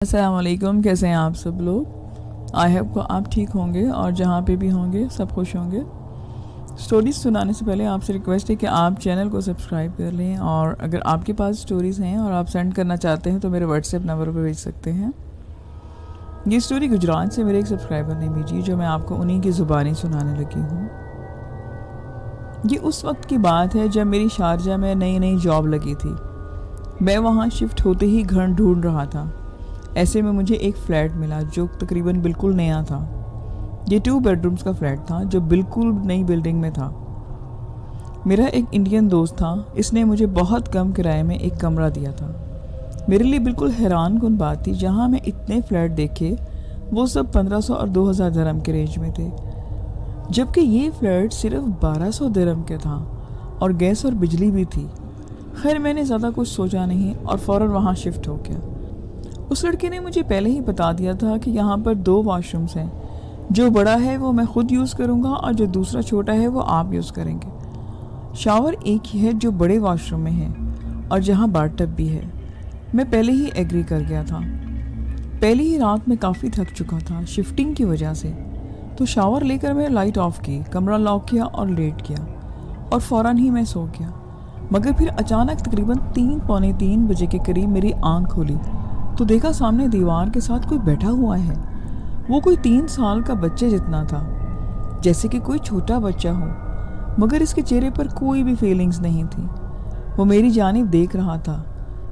السلام علیکم، کیسے ہیں آپ سب لوگ؟ آئی ہوپ کو آپ ٹھیک ہوں گے اور جہاں پہ بھی ہوں گے سب خوش ہوں گے۔ سٹوریز سنانے سے پہلے آپ سے ریکویسٹ ہے کہ آپ چینل کو سبسکرائب کر لیں، اور اگر آپ کے پاس سٹوریز ہیں اور آپ سینڈ کرنا چاہتے ہیں تو میرے واٹس ایپ نمبر پہ بھیج سکتے ہیں۔ یہ سٹوری گجرات سے میرے ایک سبسکرائبر نے بھیجی، جو میں آپ کو انہی کی زبانی سنانے لگی ہوں۔ یہ اس وقت کی بات ہے جب میری شارجہ میں نئی جاب لگی تھی۔ میں وہاں شفٹ ہوتے ہی گھر ڈھونڈ رہا تھا۔ ایسے میں مجھے ایک فلیٹ ملا جو تقریباً بالکل نیا تھا۔ یہ 2 بیڈرومز کا فلیٹ تھا جو بالکل نئی بلڈنگ میں تھا۔ میرا ایک انڈین دوست تھا، اس نے مجھے بہت کم کرائے میں ایک کمرہ دیا تھا۔ میرے لیے بالکل حیران کن بات تھی، جہاں میں اتنے فلیٹ دیکھے وہ سب 1500 اور 2000 درہم کے رینج میں تھے، جبکہ یہ فلیٹ صرف 1200 درہم کا تھا اور گیس اور بجلی بھی تھی۔ خیر میں نے زیادہ کچھ سوچا نہیں اور فوراً وہاں شفٹ ہو گیا۔ اس لڑکے نے مجھے پہلے ہی بتا دیا تھا کہ یہاں پر 2 واش رومز ہیں، جو بڑا ہے وہ میں خود یوز کروں گا اور جو دوسرا چھوٹا ہے وہ آپ یوز کریں گے۔ شاور ایک ہی ہے جو بڑے واش روم میں ہے اور جہاں باتھ ٹب بھی ہے۔ میں پہلے ہی ایگری کر گیا تھا۔ پہلی ہی رات میں کافی تھک چکا تھا شفٹنگ کی وجہ سے، تو شاور لے کر میں لائٹ آف کی، کمرہ لاک کیا اور لیٹ گیا، اور فوراً ہی میں سو گیا۔ مگر پھر اچانک تقریباً 3 پونے 3 بجے کے قریب میری آنکھ کھلی تو دیکھا سامنے دیوار کے ساتھ کوئی بیٹھا ہوا ہے۔ وہ کوئی 3 سال کا بچے جتنا تھا، جیسے کہ کوئی چھوٹا بچہ ہو، مگر اس کے چہرے پر کوئی بھی فیلنگز نہیں تھی۔ وہ میری جانب دیکھ رہا تھا۔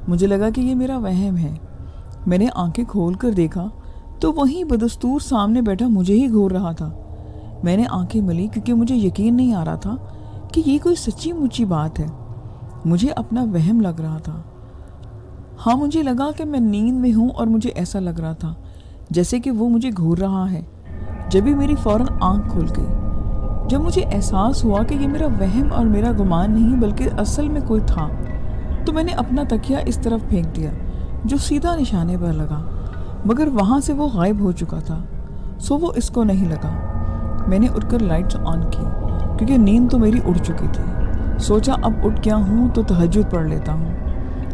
مجھے لگا کہ یہ میرا وہم ہے۔ میں نے آنکھیں کھول کر دیکھا تو وہیں بدستور سامنے بیٹھا مجھے ہی گھور رہا تھا۔ میں نے آنکھیں ملی کیونکہ مجھے یقین نہیں آ رہا تھا کہ یہ کوئی سچی مچی بات ہے۔ مجھے اپنا وہم لگ رہا تھا۔ ہاں، مجھے لگا کہ میں نیند میں ہوں اور مجھے ایسا لگ رہا تھا جیسے کہ وہ مجھے گھور رہا ہے۔ جبھی میری فوراً آنکھ کھل گئی، جب مجھے احساس ہوا کہ یہ میرا وہم اور میرا گمان نہیں بلکہ اصل میں کوئی تھا، تو میں نے اپنا تکیہ اس طرف پھینک دیا جو سیدھا نشانے پر لگا، مگر وہاں سے وہ غائب ہو چکا تھا، سو وہ اس کو نہیں لگا۔ میں نے اٹھ کر لائٹس آن کی کیونکہ نیند تو میری اڑ چکی تھی۔ سوچا اب اٹھ گیا ہوں تو تہجد پڑھ لیتا ہوں۔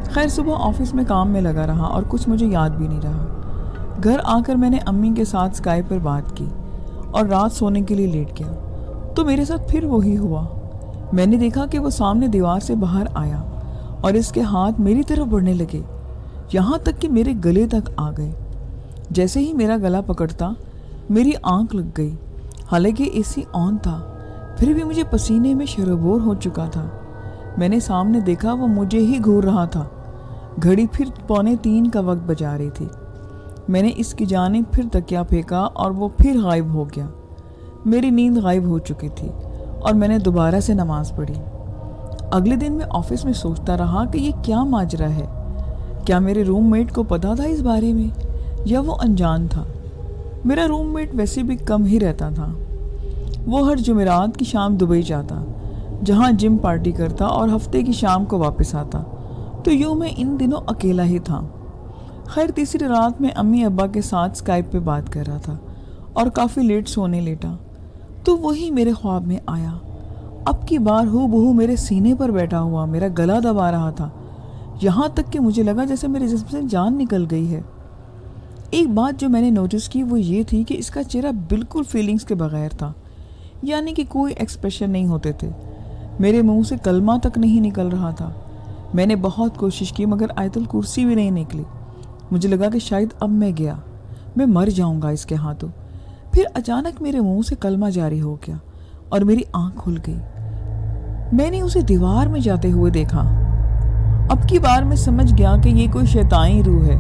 خیر صبح آفس میں کام میں لگا رہا اور کچھ مجھے یاد بھی نہیں رہا۔ گھر آ کر میں نے امی کے ساتھ اسکائپ پر بات کی اور رات سونے کے لیے لیٹ گیا، تو میرے ساتھ پھر وہی ہوا۔ میں نے دیکھا کہ وہ سامنے دیوار سے باہر آیا اور اس کے ہاتھ میری طرف بڑھنے لگے، یہاں تک کہ میرے گلے تک آ گئے۔ جیسے ہی میرا گلا پکڑتا میری آنکھ لگ گئی، حالانکہ اے سی آن تھا، پھر بھی مجھے پسینے میں شرابور ہو چکا تھا۔ میں نے سامنے دیکھا وہ مجھے ہی گھور رہا تھا۔ گھڑی پھر 2:45 کا وقت بجا رہی تھی۔ میں نے اس کی جانب پھر تکیہ پھینکا اور وہ پھر غائب ہو گیا۔ میری نیند غائب ہو چکی تھی اور میں نے دوبارہ سے نماز پڑھی۔ اگلے دن میں آفس میں سوچتا رہا کہ یہ کیا ماجرا ہے۔ کیا میرے روم میٹ کو پتا تھا اس بارے میں یا وہ انجان تھا؟ میرا روم میٹ ویسے بھی کم ہی رہتا تھا۔ وہ ہر جمعرات کی شام دبئی جاتا، جہاں جم پارٹی کرتا اور ہفتے کی شام کو واپس آتا، تو یوں میں ان دنوں اکیلا ہی تھا۔ خیر تیسری رات میں امی ابا کے ساتھ اسکائپ پہ بات کر رہا تھا اور کافی لیٹ سونے لیٹا، تو وہی میرے خواب میں آیا۔ اب کی بار ہو بہو میرے سینے پر بیٹھا ہوا میرا گلا دبا رہا تھا، یہاں تک کہ مجھے لگا جیسے میرے جسم سے جان نکل گئی ہے۔ ایک بات جو میں نے نوٹس کی وہ یہ تھی کہ اس کا چہرہ بالکل فیلنگز کے بغیر تھا، یعنی کہ کوئی ایکسپریشن نہیں ہوتے تھے۔ میرے منہ سے کلمہ تک نہیں نکل رہا تھا۔ میں نے بہت کوشش کی مگر آیت الکرسی بھی نہیں نکلی۔ مجھے لگا کہ شاید اب میں گیا، میں مر جاؤں گا اس کے ہاتھوں۔ پھر اچانک میرے منہ سے کلمہ جاری ہو گیا اور میری آنکھ کھل گئی۔ میں نے اسے دیوار میں جاتے ہوئے دیکھا۔ اب کی بار میں سمجھ گیا کہ یہ کوئی شیطانی روح ہے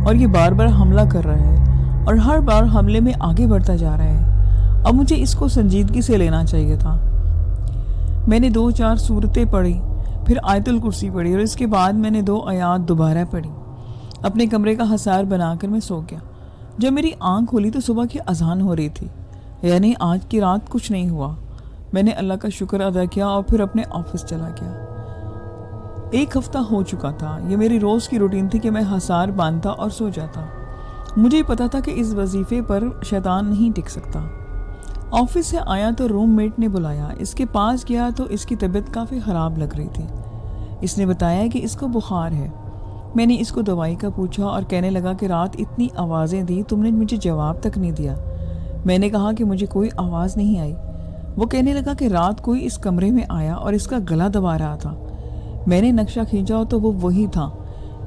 اور یہ بار بار حملہ کر رہا ہے اور ہر بار حملے میں آگے بڑھتا جا رہا ہے۔ اب مجھے اس کو سنجیدگی سے لینا چاہیے تھا۔ میں نے 2-4 سورتیں پڑھی، پھر آیت الکرسی پڑھی اور اس کے بعد میں نے 2 آیات دوبارہ پڑھی۔ اپنے کمرے کا حصار بنا کر میں سو گیا۔ جب میری آنکھ کھلی تو صبح کی اذان ہو رہی تھی، یعنی آج کی رات کچھ نہیں ہوا۔ میں نے اللہ کا شکر ادا کیا اور پھر اپنے آفس چلا گیا۔ 1 ہفتہ ہو چکا تھا۔ یہ میری روز کی روٹین تھی کہ میں حصار باندھتا اور سو جاتا۔ مجھے پتا تھا کہ اس وظیفے پر شیطان نہیں ٹک سکتا۔ آفس سے آیا تو روم میٹ نے بلایا، اس کے پاس گیا تو اس کی طبیعت کافی خراب لگ رہی تھی۔ اس نے بتایا کہ اس کو بخار ہے۔ میں نے اس کو دوائی کا پوچھا اور کہنے لگا کہ رات اتنی آوازیں دی، تم نے مجھے جواب تک نہیں دیا۔ میں نے کہا کہ مجھے کوئی آواز نہیں آئی۔ وہ کہنے لگا کہ رات کوئی اس کمرے میں آیا اور اس کا گلا دبا رہا تھا۔ میں نے نقشہ کھینچا تو وہ وہی تھا،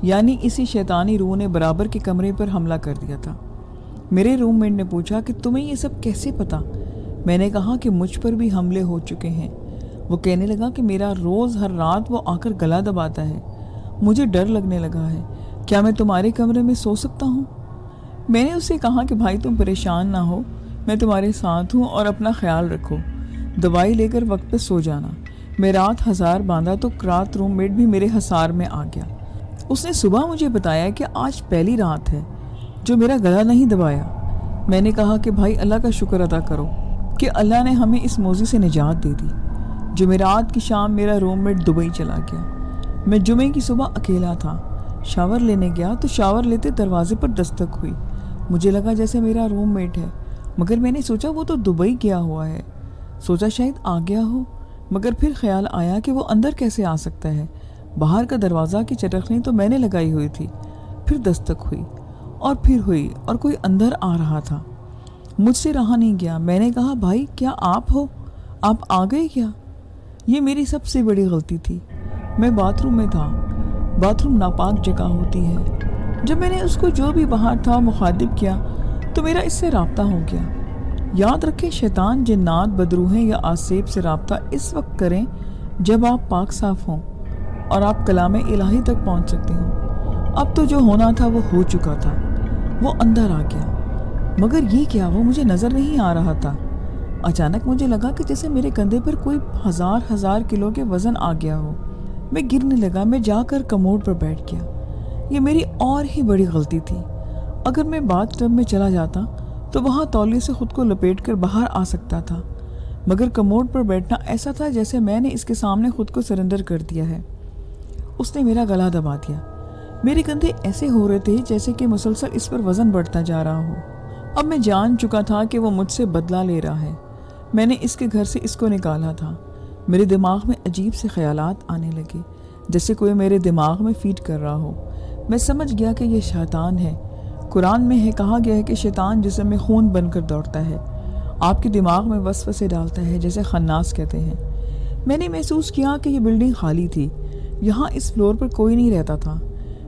یعنی اسی شیطانی روح نے برابر کے کمرے پر حملہ کر دیا تھا۔ میرے روم میٹ نے پوچھا کہ تمہیں یہ سب کیسے پتا؟ میں نے کہا کہ مجھ پر بھی حملے ہو چکے ہیں۔ وہ کہنے لگا کہ میرا روز ہر رات وہ آ کر گلا دباتا ہے، مجھے ڈر لگنے لگا ہے، کیا میں تمہارے کمرے میں سو سکتا ہوں؟ میں نے اس سے کہا کہ بھائی تم پریشان نہ ہو، میں تمہارے ساتھ ہوں اور اپنا خیال رکھو، دوائی لے کر وقت پہ سو جانا۔ میں رات ہزار باندھا تو رات روم میٹ بھی میرے حصار میں آ گیا۔ اس نے صبح مجھے بتایا کہ آج پہلی رات ہے جو میرا گلا نہیں دبایا۔ میں نے کہا کہ بھائی اللہ کا شکر ادا کرو کہ اللہ نے ہمیں اس موضوع سے نجات دے دی۔ جمعرات کی شام میرا روم میٹ دبئی چلا گیا۔ میں جمعے کی صبح اکیلا تھا، شاور لینے گیا تو شاور لیتے دروازے پر دستک ہوئی۔ مجھے لگا جیسے میرا روم میٹ ہے، مگر میں نے سوچا وہ تو دبئی گیا ہوا ہے، سوچا شاید آ گیا ہو، مگر پھر خیال آیا کہ وہ اندر کیسے آ سکتا ہے، باہر کا دروازہ کی چٹخنی تو میں نے لگائی ہوئی تھی۔ پھر دستک ہوئی اور پھر ہوئی اور کوئی اندر آ رہا تھا۔ مجھ سے رہا نہیں گیا، میں نے کہا بھائی کیا آپ ہو؟ آپ آ گئے کیا؟ یہ میری سب سے بڑی غلطی تھی۔ میں باتھ روم میں تھا، باتھ روم ناپاک جگہ ہوتی ہے۔ جب میں نے اس کو جو بھی باہر تھا مخاطب کیا تو میرا اس سے رابطہ ہو گیا۔ یاد رکھیں شیطان، جنات، بدروہیں یا آسیب سے رابطہ اس وقت کریں جب آپ پاک صاف ہوں اور آپ کلام الہی تک پہنچ سکتے ہوں۔ اب تو جو ہونا تھا وہ ہو چکا تھا، وہ اندر آ گیا، مگر یہ کیا، وہ مجھے نظر نہیں آ رہا تھا۔ اچانک مجھے لگا کہ جیسے میرے کندھے پر کوئی ہزار کلو کے وزن آ گیا ہو۔ میں گرنے لگا، میں جا کر کموڈ پر بیٹھ گیا۔ یہ میری اور ہی بڑی غلطی تھی۔ اگر میں باتھ ٹب میں چلا جاتا تو وہاں تولیے سے خود کو لپیٹ کر باہر آ سکتا تھا، مگر کموڈ پر بیٹھنا ایسا تھا جیسے میں نے اس کے سامنے خود کو سرنڈر کر دیا ہے۔ اس نے میرا گلا دبا دیا، میرے کندھے ایسے ہو رہے تھے جیسے کہ مسلسل اس پر وزن بڑھتا جا رہا ہو۔ اب میں جان چکا تھا کہ وہ مجھ سے بدلہ لے رہا ہے۔ میں نے اس کے گھر سے اس کو نکالا تھا۔ میرے دماغ میں عجیب سے خیالات آنے لگے، جیسے کوئی میرے دماغ میں فیڈ کر رہا ہو۔ میں سمجھ گیا کہ یہ شیطان ہے۔ قرآن میں کہا گیا ہے کہ شیطان جسم میں خون بن کر دوڑتا ہے، آپ کے دماغ میں وسوسے ڈالتا ہے، جیسے خناس کہتے ہیں۔ میں نے محسوس کیا کہ یہ بلڈنگ خالی تھی، یہاں اس فلور پر کوئی نہیں رہتا تھا۔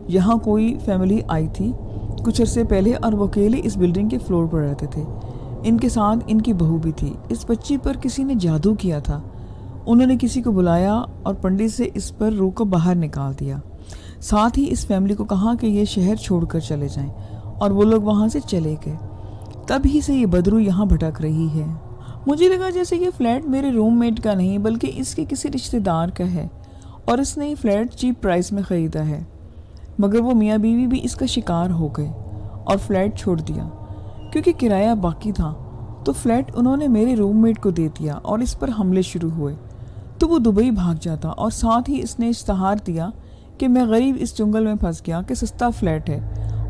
یہاں کوئی فیملی آئی تھی کچھ عرصے پہلے اور وہ اکیلے اس بلڈنگ کے فلور پر رہتے تھے۔ ان کے ساتھ ان کی بہو بھی تھی۔ اس بچی پر کسی نے جادو کیا تھا۔ انہوں نے کسی کو بلایا اور پنڈت سے اس پر روح کو باہر نکال دیا۔ ساتھ ہی اس فیملی کو کہا کہ یہ شہر چھوڑ کر چلے جائیں، اور وہ لوگ وہاں سے چلے گئے۔ تب ہی سے یہ بدرو یہاں بھٹک رہی ہے۔ مجھے لگا جیسے یہ فلیٹ میرے روم میٹ کا نہیں بلکہ اس کے کسی رشتہ دار کا ہے اور اس نے یہ فلیٹ چیپ پرائس میں خریدا ہے، مگر وہ میاں بیوی بھی اس کا شکار ہو گئے اور فلیٹ چھوڑ دیا۔ کیونکہ کرایہ باقی تھا تو فلیٹ انہوں نے میرے روم میٹ کو دے دیا اور اس پر حملے شروع ہوئے تو وہ دبئی بھاگ جاتا، اور ساتھ ہی اس نے اشتہار دیا کہ میں غریب اس جنگل میں پھنس گیا کہ سستا فلیٹ ہے،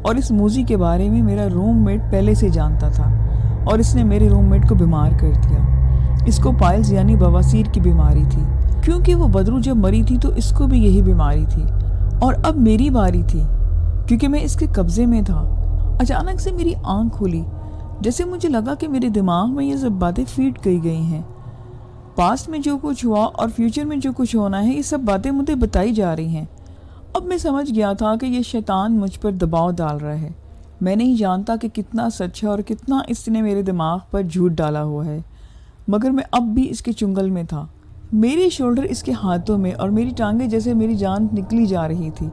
اور اس موزی کے بارے میں میرا روم میٹ پہلے سے جانتا تھا اور اس نے میرے روم میٹ کو بیمار کر دیا۔ اس کو پائلز یعنی بواسیر کی بیماری تھی، کیونکہ وہ بدرو جب مری تھی تو اس کو بھی یہی بیماری تھی، اور اب میری باری تھی کیونکہ میں اس کے قبضے میں تھا۔ اچانک سے میری آنکھ کھلی، جیسے مجھے لگا کہ میرے دماغ میں یہ سب باتیں فیڈ کی گئی ہیں۔ پاسٹ میں جو کچھ ہوا اور فیوچر میں جو کچھ ہونا ہے، یہ سب باتیں مجھے بتائی جا رہی ہیں۔ اب میں سمجھ گیا تھا کہ یہ شیطان مجھ پر دباؤ ڈال رہا ہے۔ میں نہیں جانتا کہ کتنا سچ ہے اور کتنا اس نے میرے دماغ پر جھوٹ ڈالا ہوا ہے، مگر میں اب بھی اس کے چنگل میں تھا۔ میری شولڈر اس کے ہاتھوں میں اور میری ٹانگیں جیسے میری جان نکلی جا رہی تھی۔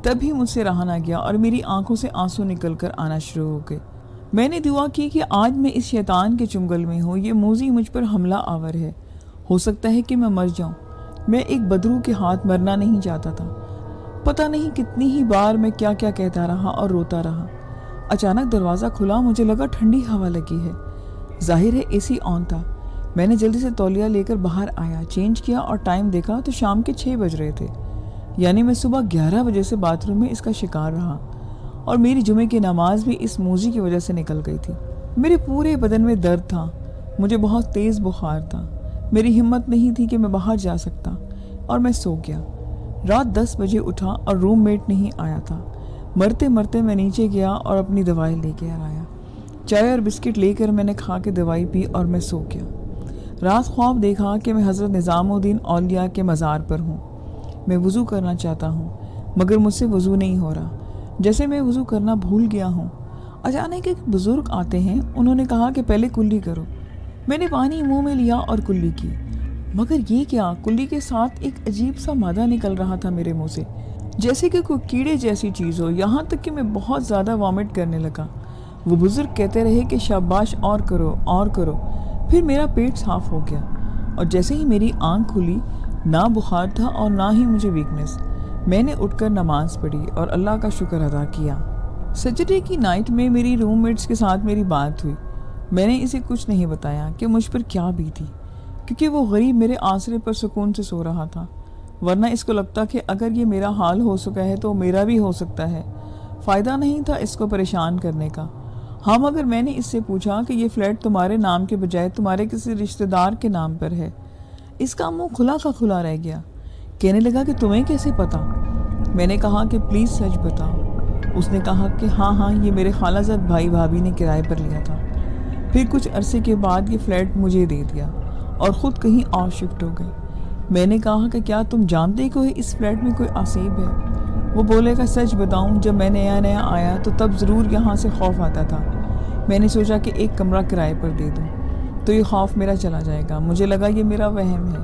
تب ہی مجھ سے رہا نہ گیا اور میری آنکھوں سے آنسو نکل کر آنا شروع ہو گئے۔ میں نے دعا کی کہ آج میں اس شیطان کے چنگل میں ہوں، یہ موذی مجھ پر حملہ آور ہے، ہو سکتا ہے کہ میں مر جاؤں۔ میں ایک بدرو کے ہاتھ مرنا نہیں چاہتا تھا۔ پتہ نہیں کتنی ہی بار میں کیا کیا کہتا رہا اور روتا رہا۔ اچانک دروازہ کھلا، مجھے لگا ٹھنڈی ہوا لگی ہے، ظاہر ہے اے سی آن تھا۔ میں نے جلدی سے تولیہ لے کر باہر آیا، چینج کیا اور ٹائم دیکھا تو شام کے 6 بج رہے تھے، یعنی میں صبح 11 بجے سے باتھ روم میں اس کا شکار رہا، اور میری جمعے کی نماز بھی اس موذی کی وجہ سے نکل گئی تھی۔ میرے پورے بدن میں درد تھا، مجھے بہت تیز بخار تھا، میری ہمت نہیں تھی کہ میں باہر جا سکتا، اور میں سو گیا۔ رات 10 بجے اٹھا اور روم میٹ نہیں آیا تھا۔ مرتے مرتے میں نیچے گیا اور اپنی دوائی لے کے آیا۔ چائے اور بسکٹ لے کر میں نے کھا کے دوائی پی اور میں سو گیا۔ رات خواب دیکھا کہ میں حضرت نظام الدین اولیاء کے مزار پر ہوں۔ میں وضو کرنا چاہتا ہوں مگر مجھ سے وضو نہیں ہو رہا، جیسے میں وضو کرنا بھول گیا ہوں۔ اچانک ایک بزرگ آتے ہیں، انہوں نے کہا کہ پہلے کلی کرو۔ میں نے پانی منہ میں لیا اور کلی کی، مگر یہ کیا، کلی کے ساتھ ایک عجیب سا مادہ نکل رہا تھا میرے منہ سے، جیسے کہ کوئی کیڑے جیسی چیز ہو، یہاں تک کہ میں بہت زیادہ وامٹ کرنے لگا۔ وہ بزرگ کہتے رہے کہ شاباش، اور کرو اور کرو۔ پھر میرا پیٹ صاف ہو گیا اور جیسے ہی میری آنکھ کھلی، نہ بخار تھا اور نہ ہی مجھے ویکنس۔ میں نے اٹھ کر نماز پڑھی اور اللہ کا شکر ادا کیا۔ سیٹرڈے کی نائٹ میں میری روم میٹس کے ساتھ میری بات ہوئی۔ میں نے اسے کچھ نہیں بتایا کہ مجھ پر کیا بیتی، کیونکہ وہ غریب میرے آسرے پر سکون سے سو رہا تھا، ورنہ اس کو لگتا کہ اگر یہ میرا حال ہو سکا ہے تو میرا بھی ہو سکتا ہے۔ فائدہ نہیں تھا اس کو پریشان کرنے کا۔ ہاں، مگر میں نے اس سے پوچھا کہ یہ فلیٹ تمہارے نام کے بجائے تمہارے کسی رشتہ دار کے نام پر ہے۔ اس کا منہ کھلا کا کھلا رہ گیا۔ کہنے لگا کہ تمہیں کیسے پتا؟ میں نے کہا کہ پلیز سچ بتاؤ۔ اس نے کہا کہ ہاں یہ میرے خالہ زاد بھائی بھابھی نے کرائے پر لیا تھا، پھر کچھ عرصے کے بعد یہ فلیٹ مجھے دے دیا اور خود کہیں اور شفٹ ہو گئے۔ میں نے کہا کہ کیا تم جانتے کہ اس فلیٹ میں کوئی آصیب ہے؟ وہ بولے کہ سچ بتاؤں، جب میں نیا آیا تو تب ضرور یہاں سے خوف آتا تھا۔ میں نے سوچا کہ ایک کمرہ کرائے پر دے دوں تو یہ خوف میرا چلا جائے گا۔ مجھے لگا یہ میرا وہم ہے۔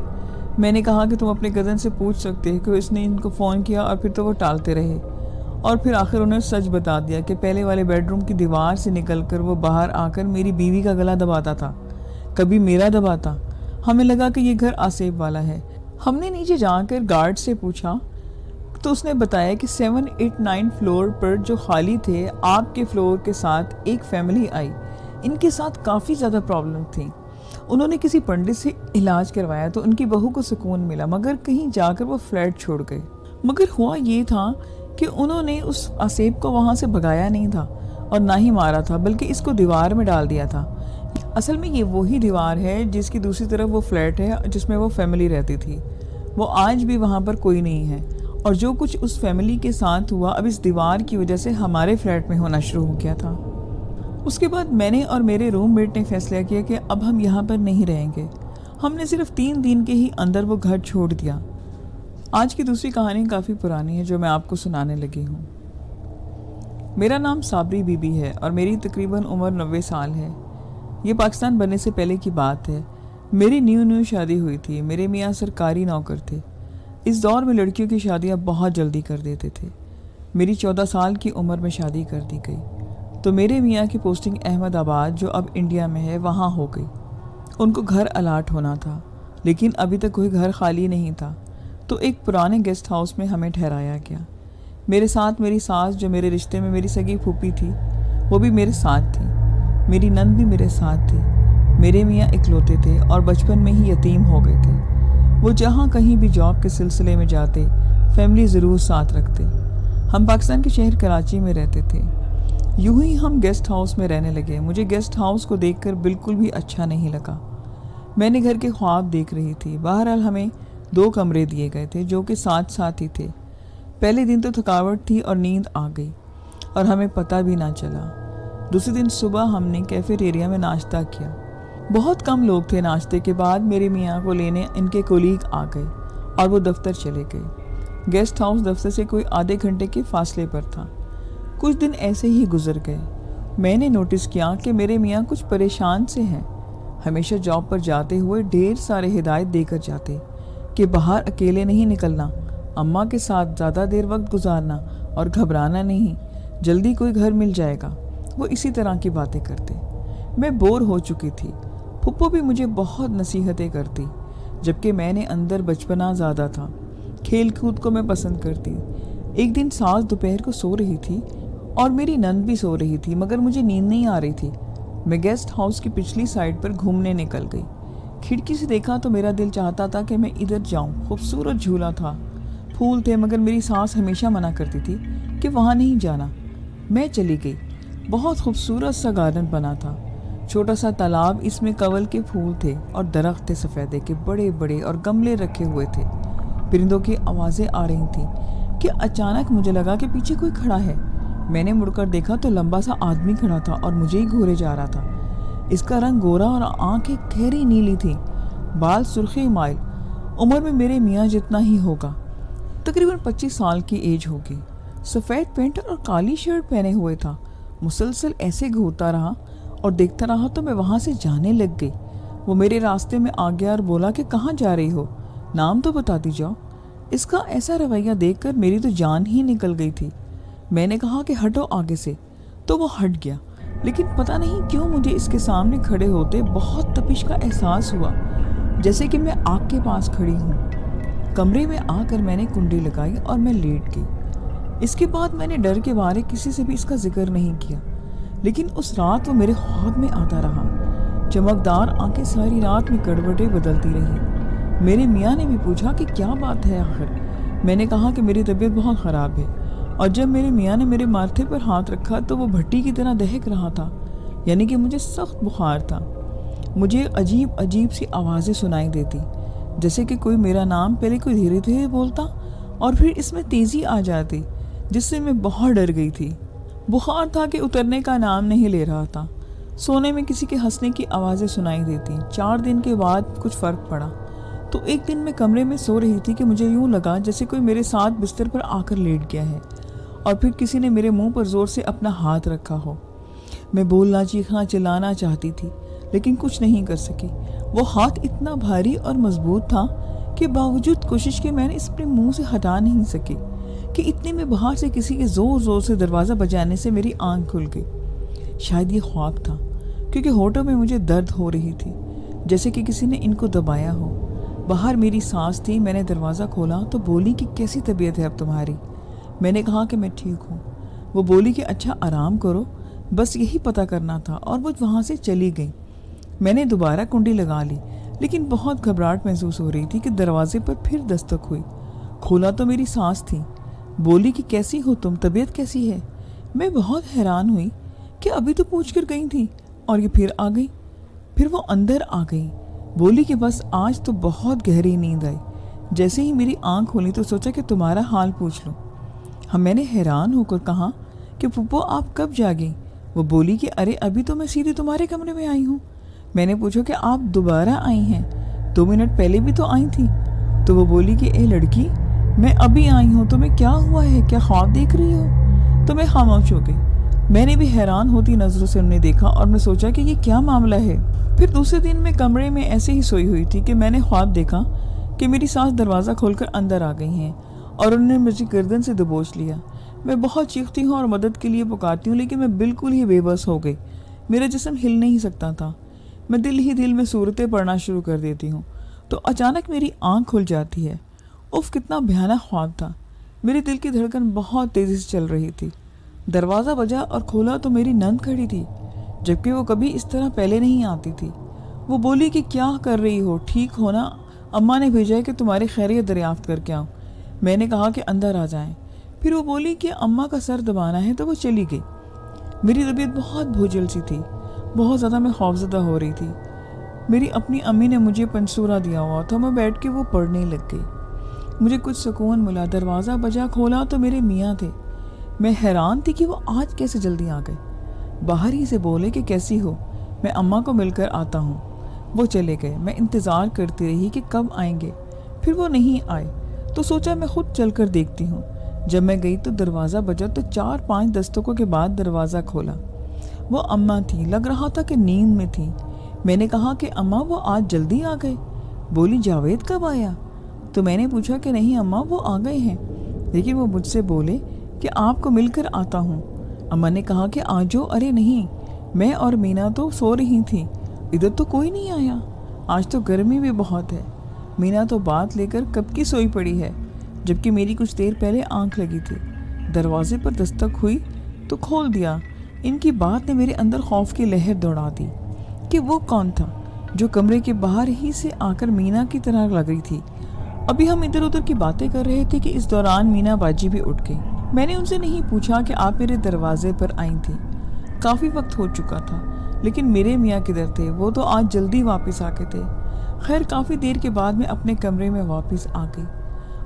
میں نے کہا کہ تم اپنے کزن سے پوچھ سکتے کہ اس نے ان کو فون کیا، اور پھر تو وہ ٹالتے رہے، اور پھر آخر انہیں سچ بتا دیا کہ پہلے والے بیڈ روم کی دیوار سے نکل کر وہ باہر آ کر میری بیوی کا گلا دباتا تھا، کبھی میرا دباتا۔ ہمیں لگا کہ یہ گھر آصیب والا ہے۔ ہم نے نیچے جا کر گارڈ سے پوچھا تو اس نے بتایا کہ 7, 8, 9 فلور پر جو خالی تھے، آپ کے فلور کے ساتھ ایک فیملی آئی۔ ان کے ساتھ کافی زیادہ پرابلم تھیں۔ انہوں نے کسی پنڈت سے علاج کروایا تو ان کی بہو کو سکون ملا، مگر کہیں جا کر وہ فلیٹ چھوڑ گئے۔ مگر ہوا یہ تھا کہ انہوں نے اس آصیب کو وہاں سے بھگایا نہیں تھا اور نہ ہی مارا تھا، بلکہ اس کو دیوار میں ڈال دیا تھا۔ اصل میں یہ وہی دیوار ہے جس کی دوسری طرف وہ فلیٹ ہے جس میں وہ فیملی رہتی تھی۔ وہ آج بھی وہاں پر کوئی نہیں ہے، اور جو کچھ اس فیملی کے ساتھ ہوا اب اس دیوار کی وجہ سے ہمارے فلیٹ میں ہونا شروع ہو گیا تھا۔ اس کے بعد میں نے اور میرے روم میٹ نے فیصلہ کیا کہ اب ہم یہاں پر نہیں رہیں گے۔ ہم نے صرف 3 دن کے ہی اندر وہ گھر چھوڑ دیا۔ آج کی دوسری کہانی کافی پرانی ہے جو میں آپ کو سنانے لگی ہوں۔ میرا نام صابری بی بی ہے اور میری تقریباً عمر 90 سال ہے۔ یہ پاکستان بننے سے پہلے کی بات ہے۔ میری نیو شادی ہوئی تھی۔ میرے میاں سرکاری نوکر تھے۔ اس دور میں لڑکیوں کی شادیاں بہت جلدی کر دیتے تھے۔ میری 14 سال کی عمر میں شادی کر دی گئی تو میرے میاں کی پوسٹنگ احمد آباد جو اب انڈیا میں ہے وہاں ہو گئی۔ ان کو گھر الاٹ ہونا تھا، لیکن ابھی تک کوئی گھر خالی نہیں تھا، تو ایک پرانے گیسٹ ہاؤس میں ہمیں ٹھہرایا گیا۔ میرے ساتھ میری ساس جو میرے رشتے میں میری سگی پھوپھی تھی وہ بھی میرے ساتھ تھی۔ میری نند بھی میرے ساتھ تھی۔ میرے میاں اکلوتے تھے اور بچپن میں ہی یتیم ہو گئے تھے۔ وہ جہاں کہیں بھی جاب کے سلسلے میں جاتے فیملی ضرور ساتھ رکھتے۔ ہم پاکستان کے شہر کراچی میں رہتے تھے۔ یوں ہی ہم گیسٹ ہاؤس میں رہنے لگے۔ مجھے گیسٹ ہاؤس کو دیکھ کر بالکل بھی اچھا نہیں لگا۔ میں نے گھر کے خواب دیکھ رہی تھی۔ بہرحال ہمیں 2 کمرے دیے گئے تھے جو کہ ساتھ ہی تھے۔ پہلے دن تو تھکاوٹ تھی اور نیند آ گئی اور ہمیں پتہ بھی نہ چلا۔ دوسرے دن صبح ہم نے کیفیٹیریا میں ناشتہ کیا۔ بہت کم لوگ تھے۔ ناشتے کے بعد میرے میاں کو لینے ان کے کولیگ آ گئے اور وہ دفتر چلے گئے۔ گیسٹ ہاؤس دفتر سے کوئی آدھے گھنٹے کے فاصلے پر تھا۔ کچھ دن ایسے ہی گزر گئے۔ میں نے نوٹس کیا کہ میرے میاں کچھ پریشان سے ہیں۔ ہمیشہ جاب پر جاتے ہوئے ڈھیر سارے ہدایت دے کر جاتے کہ باہر اکیلے نہیں نکلنا، اماں کے ساتھ زیادہ دیر وقت گزارنا اور گھبرانا نہیں، جلدی کوئی گھر مل جائے گا۔ وہ اسی طرح کی باتیں کرتے۔ میں بور ہو چکی تھی۔ پھپھو بھی مجھے بہت نصیحتیں کرتی، جبکہ میں نے اندر بچپنا زیادہ تھا۔ کھیل کود کو میں پسند کرتی۔ ایک دن ساس دوپہر کو سو رہی تھی اور میری نند بھی سو رہی تھی، مگر مجھے نیند نہیں آ رہی تھی۔ میں گیسٹ ہاؤس کی پچھلی سائڈ پر گھومنے نکل گئی۔ کھڑکی سے دیکھا تو میرا دل چاہتا تھا کہ میں ادھر جاؤں۔ خوبصورت جھولا تھا، پھول تھے، مگر میری ساس ہمیشہ منع کرتی تھی کہ وہاں نہیں جانا۔ میں چلی گئی۔ بہت خوبصورت سا گارڈن بنا تھا، چھوٹا سا تالاب، اس میں کنول کے پھول تھے اور درخت تھے سفیدے کے بڑے بڑے اور گملے رکھے ہوئے تھے۔ پرندوں کی آوازیں آ رہی تھیں کہ اچانک مجھے لگا کہ پیچھے کوئی کھڑا ہے۔ میں نے مڑ کر دیکھا تو لمبا سا آدمی کھڑا تھا اور مجھے ہی گھورے جا رہا تھا۔ اس کا رنگ گورا اور آنکھیں گہری نیلی تھیں، بال سرخی مائل، عمر میں میرے میاں جتنا ہی ہوگا، تقریباً 25 سال کی ایج ہوگی۔ سفید پینٹ اور کالی شرٹ پہنے ہوئے تھا۔ مسلسل ایسے گھورتا رہا اور دیکھتا رہا تو میں وہاں سے جانے لگ گئی۔ وہ میرے راستے میں آ گیا اور بولا کہ کہاں جا رہی ہو، نام تو بتا دی جاؤ۔ اس کا ایسا رویہ دیکھ کر میری تو جان ہی نکل گئی تھی۔ میں نے کہا کہ ہٹو آگے سے، تو وہ ہٹ گیا، لیکن پتہ نہیں کیوں مجھے اس کے سامنے کھڑے ہوتے بہت تپش کا احساس ہوا، جیسے کہ میں آگ کے پاس کھڑی ہوں۔ کمرے میں آ کر میں نے کنڈی لگائی اور میں لیٹ گئی۔ اس کے بعد میں نے ڈر کے بارے کسی سے بھی اس کا ذکر نہیں کیا، لیکن اس رات وہ میرے خواب میں آتا رہا۔ چمکدار آنکھیں ساری رات میں کڑوٹیں بدلتی رہی۔ میرے میاں نے بھی پوچھا کہ کیا بات ہے آخر۔ میں نے کہا کہ میری طبیعت بہت خراب ہے، اور جب میرے میاں نے میرے ماتھے پر ہاتھ رکھا تو وہ بھٹی کی طرح دہک رہا تھا، یعنی کہ مجھے سخت بخار تھا۔ مجھے عجیب عجیب سی آوازیں سنائی دیتی، جیسے کہ کوئی میرا نام پہلے کوئی دھیرے دھیرے بولتا اور پھر اس میں تیزی آ جاتی، جس سے میں بہت ڈر گئی تھی۔ بخار تھا کہ اترنے کا نام نہیں لے رہا تھا۔ سونے میں کسی کے ہنسنے کی آوازیں سنائی دیتی۔ 4 دن کے بعد کچھ فرق پڑا تو ایک دن میں کمرے میں سو رہی تھی کہ مجھے یوں لگا جیسے کوئی میرے ساتھ بستر پر آ کر لیٹ گیا ہے، اور پھر کسی نے میرے منہ پر زور سے اپنا ہاتھ رکھا ہو۔ میں بولنا، چیخنا، چلانا چاہتی تھی، لیکن کچھ نہیں کر سکی۔ وہ ہاتھ اتنا بھاری اور مضبوط تھا کہ باوجود کوشش کے میں نے اس اپنے منہ سے ہٹا نہیں سکی کہ اتنے میں باہر سے کسی کے زور زور سے دروازہ بجانے سے میری آنکھ کھل گئی۔ شاید یہ خواب تھا، کیونکہ ہونٹوں میں مجھے درد ہو رہی تھی، جیسے کہ کسی نے ان کو دبایا ہو۔ باہر میری سانس تھی۔ میں نے دروازہ کھولا تو بولی کہ کیسی طبیعت ہے اب تمہاری؟ میں نے کہا کہ میں ٹھیک ہوں۔ وہ بولی کہ اچھا آرام کرو، بس یہی پتہ کرنا تھا، اور وہ وہاں سے چلی گئی۔ میں نے دوبارہ کنڈی لگا لی، لیکن بہت گھبراہٹ محسوس ہو رہی تھی کہ دروازے پر پھر دستک ہوئی۔ کھولا تو میری سانس تھی۔ بولی کہ کیسی ہو تم، طبیعت کیسی ہے؟ میں بہت حیران ہوئی کہ ابھی تو پوچھ کر گئی تھی اور یہ پھر آ گئی۔ پھر وہ اندر آ گئی۔ بولی کہ بس آج تو بہت گہری نیند آئی۔ جیسے ہی میری آنکھ کھولی تو سوچا کہ تمہارا حال پوچھ لوں۔ میں نے حیران ہو کر کہا کہ پھپھو آپ کب جاگیں؟ وہ بولی کہ ارے ابھی تو میں سیدھی تمہارے کمرے میں آئی ہوں۔ میں نے پوچھا کہ آپ دوبارہ آئی ہیں؟ 2 منٹ پہلے بھی تو آئی تھی۔ تو وہ بولی کہ اے لڑکی، میں ابھی آئی ہوں، تمہیں کیا ہوا ہے؟ کیا خواب دیکھ رہی ہو؟ تو میں خاموش ہو گئی۔ میں نے بھی حیران ہوتی نظروں سے انہیں دیکھا اور میں سوچا کہ یہ کیا معاملہ ہے۔ پھر دوسرے دن میں کمرے میں ایسے ہی سوئی ہوئی تھی کہ میں نے خواب دیکھا کہ میری سانس دروازہ کھول کر اندر آ گئی ہیں اور انہوں نے مجھے گردن سے دبوچ لیا۔ میں بہت چیختی ہوں اور مدد کے لیے پکارتی ہوں، لیکن میں بالکل ہی بے بس ہو گئی۔ میرا جسم ہل نہیں سکتا تھا۔ میں دل ہی دل میں صورتیں پڑھنا شروع کر دیتی ہوں تو اچانک میری آنکھ کھل جاتی ہے۔ اف، کتنا بھیانک خواب تھا۔ میرے دل کی دھڑکن بہت تیزی سے چل رہی تھی۔ دروازہ بجا اور کھولا تو میری نند کھڑی تھی، جبکہ وہ کبھی اس طرح پہلے نہیں آتی تھی۔ وہ بولی کہ کیا کر رہی ہو، ٹھیک ہو نا؟ اماں نے بھیجا ہے کہ تمہاری خیریت دریافت کر کے آؤں۔ میں نے کہا کہ اندر آ جائیں۔ پھر وہ بولی کہ اماں کا سر دبانا ہے، تو وہ چلی گئی۔ میری طبیعت بہت بھوجل سی تھی، بہت زیادہ میں خوفزدہ ہو رہی تھی۔ میری اپنی امی نے مجھے پنسورا دیا ہوا تھا، میں بیٹھ کے وہ پڑھنے لگ گئی۔ مجھے کچھ سکون ملا۔ دروازہ بجا، کھولا تو میرے میاں تھے۔ میں حیران تھی کہ وہ آج کیسے جلدی آ گئے۔ باہر ہی سے بولے کہ کیسی ہو، میں اماں کو مل کر آتا ہوں۔ وہ چلے گئے۔ میں انتظار کرتی رہی کہ کب آئیں گے، پھر وہ نہیں آئے تو سوچا میں خود چل کر دیکھتی ہوں۔ جب میں گئی تو دروازہ بجا تو 4-5 دستکوں کے بعد دروازہ کھولا۔ وہ اماں تھی، لگ رہا تھا کہ نیند میں تھی۔ میں نے کہا کہ اماں وہ آج جلدی آ گئے۔ بولی جاوید کب آیا؟ تو میں نے پوچھا کہ نہیں اماں، وہ آ گئے ہیں، لیکن وہ مجھ سے بولے کہ آپ کو مل کر آتا ہوں۔ اماں نے کہا کہ آجو۔ ارے نہیں، میں اور مینا تو سو رہی تھی، ادھر تو کوئی نہیں آیا، آج تو گرمی بھی بہت ہے۔ مینا تو بات لے کر کب کی سوئی پڑی ہے، جبکہ میری کچھ دیر پہلے آنکھ لگی تھی۔ دروازے پر دستک ہوئی تو کھول دیا۔ ان کی بات نے میرے اندر خوف کی لہر دوڑا دی کہ وہ کون تھا جو کمرے کے باہر ہی سے آ کر مینا کی طرح لگ رہی تھی۔ ابھی ہم ادھر ادھر کی باتیں کر رہے تھے کہ اس دوران مینا باجی بھی اٹھ گئی۔ میں نے ان سے نہیں پوچھا کہ آپ میرے دروازے پر آئی تھی، کافی وقت ہو چکا تھا، لیکن میرے میاں کدھر تھے؟ وہ تو آج جلدی واپس آ کے تھے۔ خیر کافی دیر کے بعد میں اپنے کمرے میں واپس آ گئی۔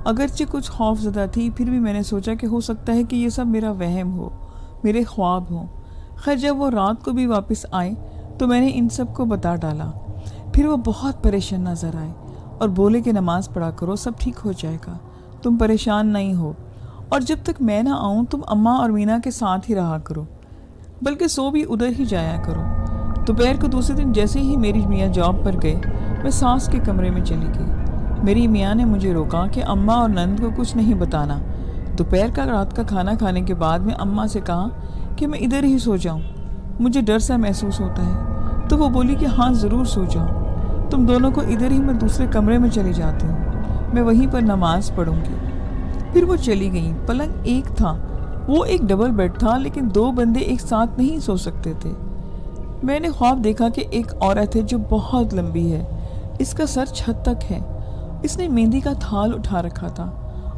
اگرچہ کچھ خوف زدہ تھی، پھر بھی میں نے سوچا کہ ہو سکتا ہے کہ یہ سب میرا وہم ہو، میرے خواب ہوں۔ خیر جب وہ رات کو بھی واپس آئے تو میں نے ان سب کو بتا ڈالا۔ پھر وہ بہت پریشان نظر آئے اور بولے کہ نماز پڑھا کرو، سب ٹھیک ہو جائے گا، تم پریشان نہیں ہو، اور جب تک میں نہ آؤں تم اماں اور مینا کے ساتھ ہی رہا کرو، بلکہ سو بھی ادھر ہی جایا کرو۔ دوپہر کو دوسرے دن جیسے ہی میری میاں جاب پر گئے، میں ساس کے کمرے میں چلی گئی۔ میری میاں نے مجھے روکا کہ اماں اور نند کو کچھ نہیں بتانا۔ دوپہر کا رات کا کھانا کھانے کے بعد میں اماں سے کہا کہ میں ادھر ہی سو جاؤں، مجھے ڈر سا محسوس ہوتا ہے۔ تو وہ بولی کہ ہاں ضرور سو جاؤ، تم دونوں کو ادھر ہی میں دوسرے کمرے میں چلی جاتی ہوں، میں وہیں پر نماز پڑھوں گی۔ پھر وہ چلی گئیں۔ پلنگ ایک تھا، وہ ایک ڈبل بیڈ تھا، لیکن دو بندے ایک ساتھ نہیں سو سکتے تھے۔ میں نے خواب دیکھا کہ ایک عورت ہے جو بہت لمبی ہے، اس کا سر چھت تک ہے، اس نے مہندی کا تھال اٹھا رکھا تھا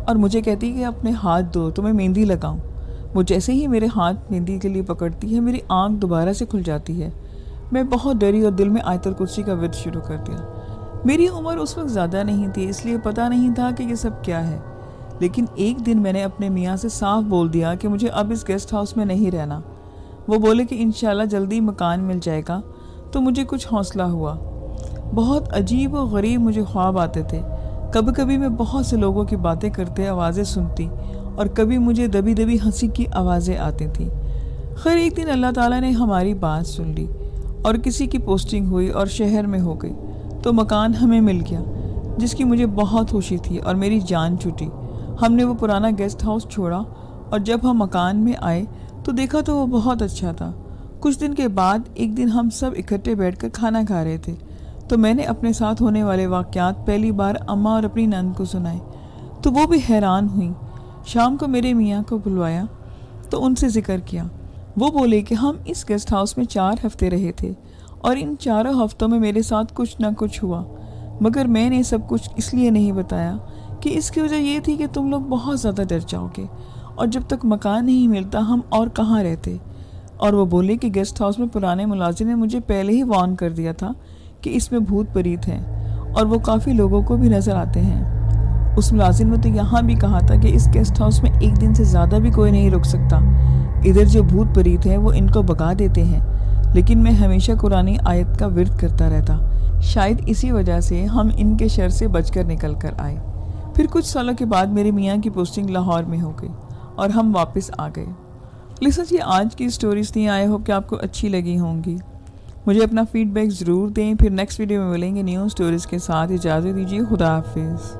اور مجھے کہتی کہ اپنے ہاتھ دو تو میں مہندی لگاؤں۔ وہ جیسے ہی میرے ہاتھ مہندی کے لیے پکڑتی ہے، میری آنکھ دوبارہ سے کھل جاتی ہے۔ میں بہت ڈری اور دل میں آیت الکرسی کا ورد شروع کر دیا۔ میری عمر اس وقت زیادہ نہیں تھی، اس لیے پتہ نہیں تھا کہ یہ سب کیا ہے، لیکن ایک دن میں نے اپنے میاں سے صاف بول دیا کہ مجھے اب اس گیسٹ ہاؤس میں نہیں رہنا۔ وہ بولے کہ انشاءاللہ جلدی مکان مل جائے گا، تو مجھے کچھ حوصلہ ہوا۔ بہت عجیب و غریب مجھے خواب آتے تھے۔ کبھی کبھی میں بہت سے لوگوں کی باتیں کرتے آوازیں سنتی، اور کبھی مجھے دبی دبی ہنسی کی آوازیں آتی تھیں۔ خیر ایک دن اللہ تعالیٰ نے ہماری بات سن لی اور کسی کی پوسٹنگ ہوئی اور شہر میں ہو گئی، تو مکان ہمیں مل گیا، جس کی مجھے بہت خوشی تھی اور میری جان چھوٹی۔ ہم نے وہ پرانا گیسٹ ہاؤس چھوڑا اور جب ہم مکان میں آئے تو دیکھا تو وہ بہت اچھا تھا۔ کچھ دن کے بعد ایک دن ہم سب اکٹھے بیٹھ کر کھانا کھا رہے تھے، تو میں نے اپنے ساتھ ہونے والے واقعات پہلی بار اماں اور اپنی نند کو سنائے، تو وہ بھی حیران ہوئیں۔ شام کو میرے میاں کو بلوایا تو ان سے ذکر کیا۔ وہ بولے کہ ہم اس گیسٹ ہاؤس میں 4 ہفتے رہے تھے اور ان 4 ہفتوں میں میرے ساتھ کچھ نہ کچھ ہوا، مگر میں نے سب کچھ اس لیے نہیں بتایا کہ اس کی وجہ یہ تھی کہ تم لوگ بہت زیادہ ڈر جاؤ گے، اور جب تک مکان نہیں ملتا ہم اور کہاں رہتے۔ اور وہ بولے کہ گیسٹ ہاؤس میں پرانے ملازم نے مجھے پہلے ہی وارن کر دیا تھا کہ اس میں بھوت پریت ہیں اور وہ کافی لوگوں کو بھی نظر آتے ہیں۔ اس ملازم نے تو یہاں بھی کہا تھا کہ اس گیسٹ ہاؤس میں ایک دن سے زیادہ بھی کوئی نہیں رک سکتا، ادھر جو بھوت پریت ہیں وہ ان کو بھگا دیتے ہیں، لیکن میں ہمیشہ قرآن آیت کا ورد کرتا رہتا، شاید اسی وجہ سے ہم ان کے شر سے بچ کر نکل کر آئے۔ پھر کچھ سالوں کے بعد میرے میاں کی پوسٹنگ لاہور میں ہو گئی اور ہم واپس آ گئے۔ لسنرز، یہ آج کی سٹوریز تھیں، آئی ہوپ کہ آپ کو اچھی لگی ہوں گی۔ مجھے اپنا فیڈ بیک ضرور دیں۔ پھر نیکسٹ ویڈیو میں ملیں گے نیو سٹوریز کے ساتھ۔ اجازت دیجیے، خدا حافظ۔